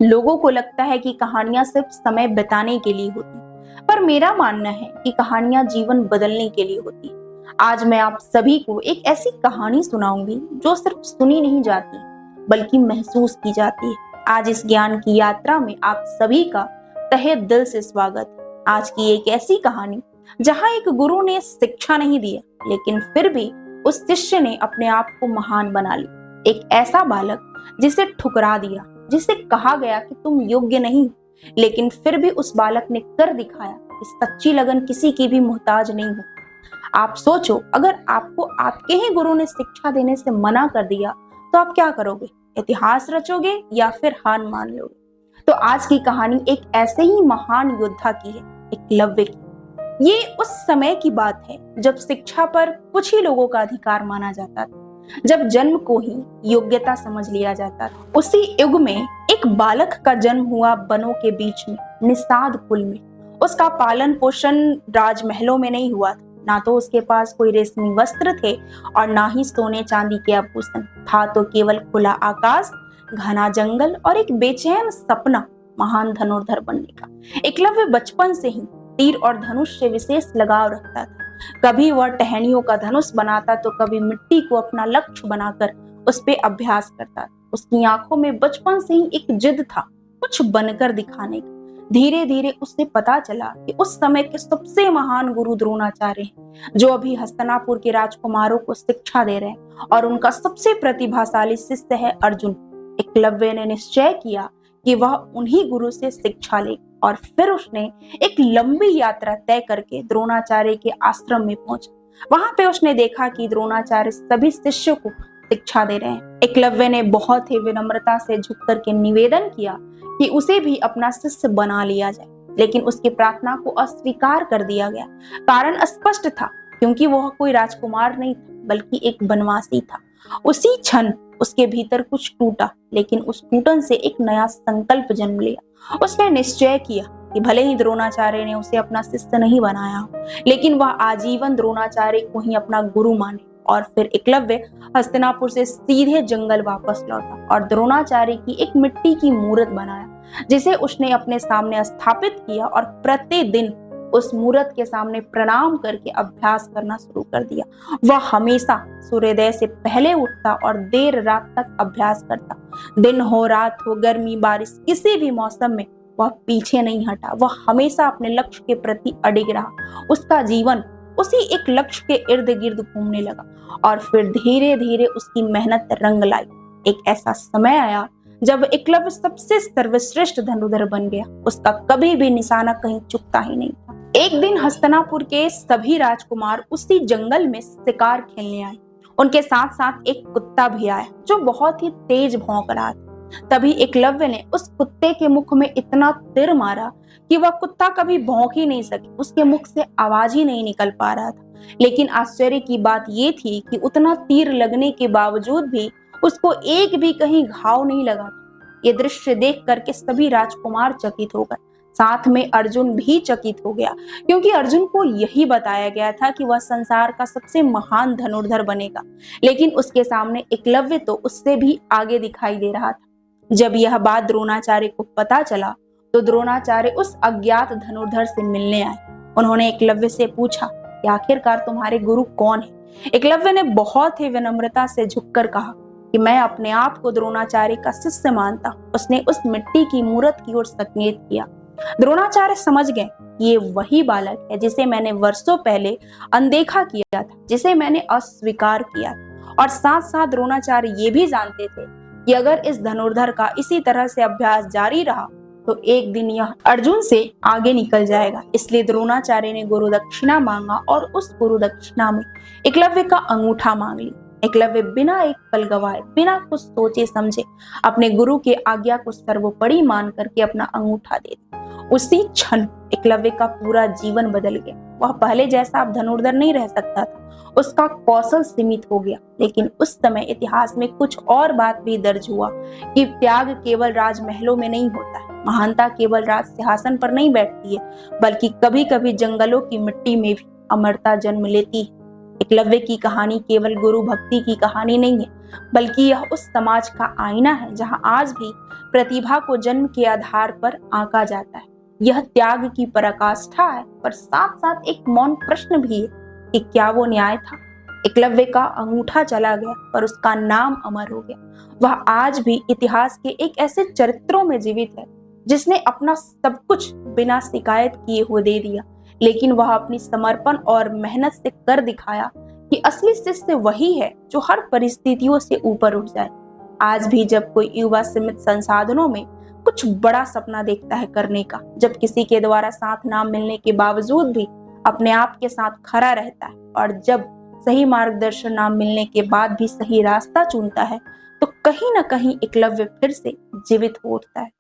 लोगों को लगता है कि कहानियां सिर्फ समय बिताने के लिए होती, पर मेरा मानना है कि कहानियां जीवन बदलने के लिए होती है। आज मैं आप सभी को एक ऐसी कहानी सुनाऊंगी जो सिर्फ सुनी नहीं जाती, बल्कि महसूस की जाती है। आज इस ज्ञान की यात्रा में आप सभी का तहे दिल से स्वागत है। आज की एक ऐसी कहानी जहां एक गुरु ने शिक्षा नहीं दिया, लेकिन फिर भी उस शिष्य ने अपने आप को महान बना लिया। एक ऐसा बालक जिसे ठुकरा दिया, जिसे कहा गया कि तुम योग्य नहीं, लेकिन फिर भी उस बालक ने कर दिखाया कि सच्ची लगन किसी की भी मोहताज नहीं हो। आप सोचो, अगर आपको आपके ही गुरु ने शिक्षा देने से मना कर दिया तो आप क्या करोगे? इतिहास रचोगे या फिर हार मान लोगे? तो आज की कहानी एक ऐसे ही महान योद्धा की है, एकलव्य की। ये उस समय की बात है जब शिक्षा पर कुछ ही लोगों का अधिकार माना जाता था, जब जन्म को ही योग्यता समझ लिया जाता था। उसी युग में एक बालक का जन्म हुआ बनों के बीच में, निषाद कुल में। उसका पालन पोषण राजमहलों में नहीं हुआ था, ना तो उसके पास कोई रेशमी वस्त्र थे और ना ही सोने चांदी के आभूषण। था तो केवल खुला आकाश, घना जंगल और एक बेचैन सपना, महान धनुर्धर बनने का। एकलव्य बचपन से ही तीर और धनुष से विशेष लगाव रखता था। कभी वह टहनियों का धनुष बनाता तो कभी मिट्टी को अपना लक्ष्य बनाकर उस पे अभ्यास करता। उसकी आंखों में बचपन से ही एक जिद था, कुछ बनकर दिखाने का। धीरे धीरे उसे पता चला कि उस समय के सबसे महान गुरु द्रोणाचार्य हैं, जो अभी हस्तिनापुर के राजकुमारों को शिक्षा दे रहे हैं, और उनका सबसे प्रतिभाशाली शिष्य है अर्जुन। एकलव्य ने निश्चय किया कि वह उन्हीं गुरु से शिक्षा ले, और फिर उसने एक लंबी यात्रा तय करके द्रोणाचार्य के आश्रम में पहुंचा। वहां पे उसने देखा कि द्रोणाचार्य सभी शिष्यों को शिक्षा दे रहे हैं। एकलव्य ने बहुत ही विनम्रता से झुक करके निवेदन किया कि उसे भी अपना शिष्य बना लिया जाए, लेकिन उसकी प्रार्थना को अस्वीकार कर दिया गया। कारण स्पष्ट था, क्योंकि वह कोई राजकुमार नहीं था, बल्कि एक बनवासी था। उसी क्षण उसके भीतर कुछ टूटा, लेकिन उस टूटन से एक नया संकल्प जन्म लिया। उसने निश्चय किया कि भले ही द्रोणाचार्य ने उसे अपना शिष्य नहीं बनाया हो, लेकिन वह आजीवन द्रोणाचार्य को ही अपना गुरु माने। और फिर एकलव्य हस्तिनापुर से सीधे जंगल वापस लौटा और द्रोणाचार्य की एक मिट्टी की मूर्त बनाया, जिसे उसने अपने सामने स्थापित किया और प्रतिदिन उस मूर्त के सामने प्रणाम करके अभ्यास करना शुरू कर दिया। वह हमेशा सूर्योदय से पहले उठता और देर रात तक अभ्यास करता। दिन हो रात हो, गर्मी बारिश, किसी भी मौसम में वह पीछे नहीं हटा। वह हमेशा अपने लक्ष्य के प्रति अडिग रहा। उसका जीवन उसी एक लक्ष्य के इर्द गिर्द घूमने लगा, और फिर धीरे धीरे उसकी मेहनत रंग लाई। एक ऐसा समय आया जब एकलव्य सबसे सर्वश्रेष्ठ धनुर्धर बन गया। उसका कभी भी निशाना कहीं चुकता ही नहीं था। एक दिन हस्तिनापुर के सभी राजकुमार उसी जंगल में शिकार खेलने आए। उनके साथ साथ एक कुत्ता भी आया, जो बहुत ही तेज भौंक रहा था। तभी एकलव्य ने उस कुत्ते के मुख में इतना तीर मारा कि वह कुत्ता कभी भौंक ही नहीं सके। उसके मुख से आवाज ही नहीं निकल पा रहा था। लेकिन आश्चर्य की बात यह थी कि उतना तीर लगने के बावजूद भी उसको एक भी कहीं घाव नहीं लगा। ये दृश्य देख करके सभी राजकुमार चकित हो गए। साथ में अर्जुन भी चकित हो गया, क्योंकि अर्जुन को यही बताया गया था कि वह संसार का सबसे महान धनुर्धर बनेगा। लेकिन उसके सामने एकलव्य तो उससे भी आगे दिखाई दे रहा था। जब यह बात द्रोणाचार्य को पता चला तो द्रोणाचार्य उस अज्ञात धनुर्धर से मिलने आए। उन्होंने एकलव्य से पूछा कि आखिरकार तुम्हारे गुरु कौन है? एकलव्य ने बहुत ही विनम्रता से झुककर कहा कि मैं अपने आप को द्रोणाचार्य का शिष्य मानता। उसने उस मिट्टी की मूर्त की ओर संकेत किया। द्रोणाचार्य समझ गए ये वही बालक है जिसे मैंने वर्षों पहले अनदेखा किया था, जिसे मैंने अस्वीकार किया। और साथ साथ द्रोणाचार्य ये भी जानते थे कि अगर इस धनुर्धर का इसी तरह से अभ्यास जारी रहा तो एक दिन यह अर्जुन से आगे निकल जाएगा। इसलिए द्रोणाचार्य ने गुरु दक्षिणा मांगा और उस गुरु दक्षिणा में एकलव्य का अंगूठा मांग ली। एकलव्य बिना एक पल गवाए, बिना कुछ सोचे समझे अपने गुरु के आज्ञा को सर्वोपरि मान करके अपना अंगूठा दे दिया। उसी क्षण एकलव्य का पूरा जीवन बदल गया। वह पहले जैसा अब धनुर्धर नहीं रह सकता था। उसका कौशल सीमित हो गया। लेकिन उस समय इतिहास में कुछ और बात भी दर्ज हुआ कि त्याग केवल राजमहलों में नहीं होता है, महानता केवल राज सिंहासन पर नहीं बैठती है, बल्कि कभी कभी जंगलों की मिट्टी में भी अमरता जन्म लेती है। एकलव्य की कहानी केवल गुरु भक्ति की कहानी नहीं है, बल्कि यह उस समाज का आईना है जहां आज भी प्रतिभा को जन्म के आधार पर आंका जाता है। यह त्याग की पराकाष्ठा है, पर साथ साथ एक मौन प्रश्न भी है कि क्या वो न्याय था। एकलव्य का अंगूठा चला गया, पर उसका नाम अमर हो गया। वह आज भी इतिहास के एक ऐसे चरित्रों में जीवित है जिसने अपना सब कुछ बिना शिकायत किए हुए दे दिया, लेकिन वह अपनी समर्पण और मेहनत से कर दिखाया कि असली शिष्य वही है जो हर परिस्थितियों से ऊपर उठ जाए। आज भी जब कोई युवा सीमित संसाधनों में कुछ बड़ा सपना देखता है करने का, जब किसी के द्वारा साथ ना मिलने के बावजूद भी अपने आप के साथ खड़ा रहता है, और जब सही मार्गदर्शन ना मिलने के बाद भी सही रास्ता चुनता है, तो कहीं ना कहीं एकलव्य फिर से जीवित हो उठता है।